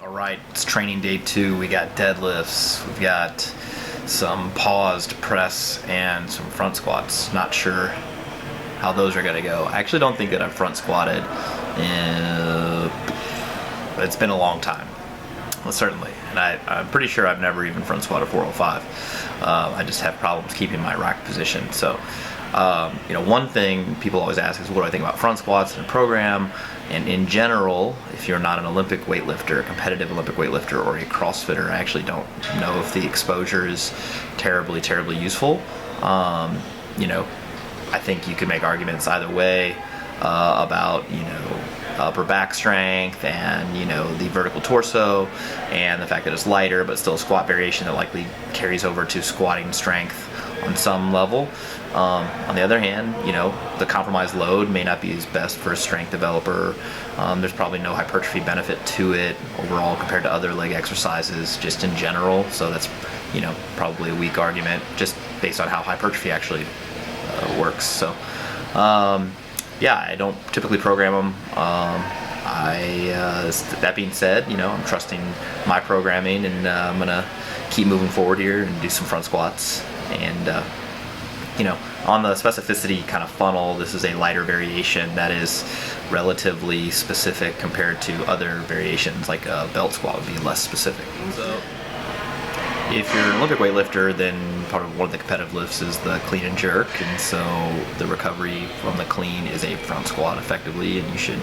All right, it's training day 2. We got deadlifts, we've got some paused press, and some front squats. Not sure how those are gonna go. I actually don't think that I've front squatted it's been a long time. Well, certainly, and I'm pretty sure I've never even front squatted 405. I just have problems keeping my rack position. So, one thing people always ask is, what do I think about front squats in a program? And in general, if you're not an Olympic weightlifter, a competitive Olympic weightlifter, or a CrossFitter, I actually don't know if the exposure is terribly, terribly useful. I think you could make arguments either way about, upper back strength and, the vertical torso and the fact that it's lighter, but still a squat variation that likely carries over to squatting strength on some level. On the other hand, the compromised load may not be as best for a strength developer. There's probably no hypertrophy benefit to it overall compared to other leg exercises just in general. So that's, probably a weak argument just based on how hypertrophy actually works. So, I don't typically program them. That being said, I'm trusting my programming, and I'm gonna keep moving forward here and do some front squats. And on the specificity kind of funnel, this is a lighter variation that is relatively specific compared to other variations, like a belt squat would be less specific. So if you're an Olympic weightlifter, then part of one of the competitive lifts is the clean and jerk, and so the recovery from the clean is a front squat effectively, and you should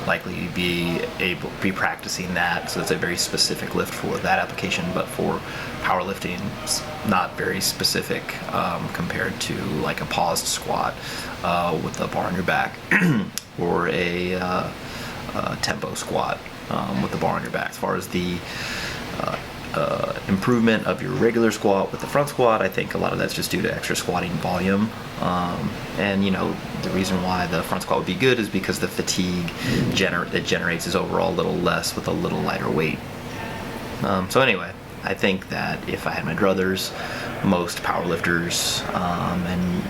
likely be practicing that. So it's a very specific lift for that application, but for powerlifting, it's not very specific compared to like a paused squat with a bar on your back or a tempo squat with the bar on your back. As far as the improvement of your regular squat with the front squat, I think a lot of that's just due to extra squatting volume. And the reason why the front squat would be good is because the fatigue it generates is overall a little less with a little lighter weight. So anyway, I think that if I had my druthers, most powerlifters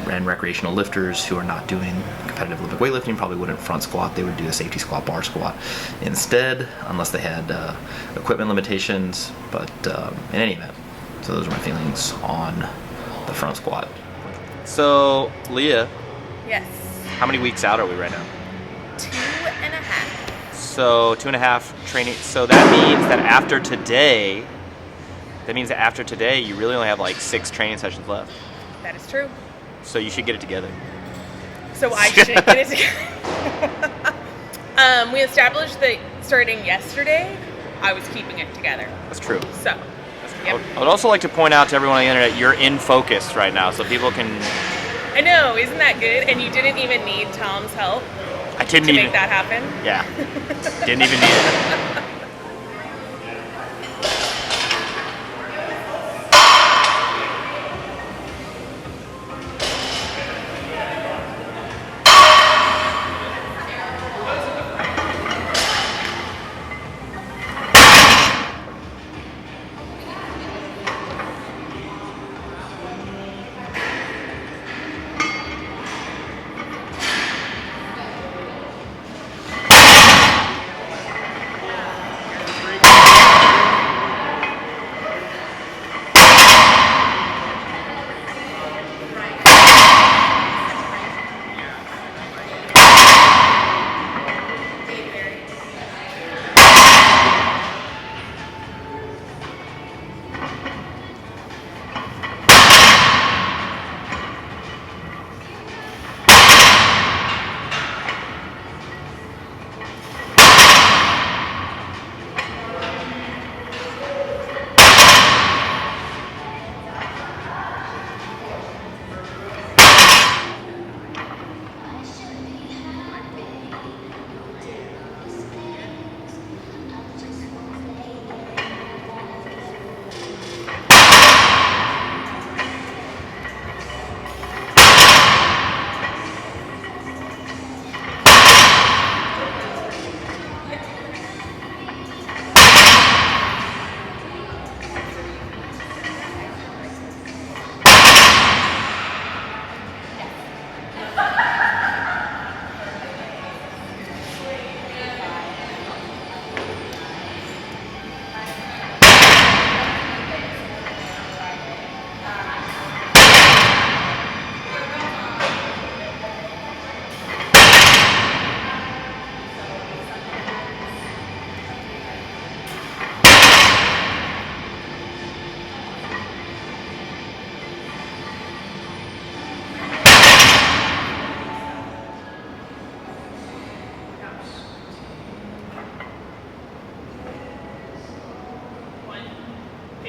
and recreational lifters who are not doing competitive Olympic weightlifting probably wouldn't front squat. They would do a safety squat, bar squat instead, unless they had equipment limitations. But in any event, so those are my feelings on the front squat. So, Leah. Yes. How many weeks out are we right now? 2.5. So 2.5 training. So that means that after today, you really only have like 6 training sessions left. That is true. So you should get it together. So I should get it together. We established that starting yesterday, I was keeping it together. That's true. So, yep. I would also like to point out to everyone on the internet, you're in focus right now, so people can... I know, isn't that good? And you didn't even need Tom's help to make that happen? Yeah. Didn't even need it.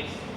patients.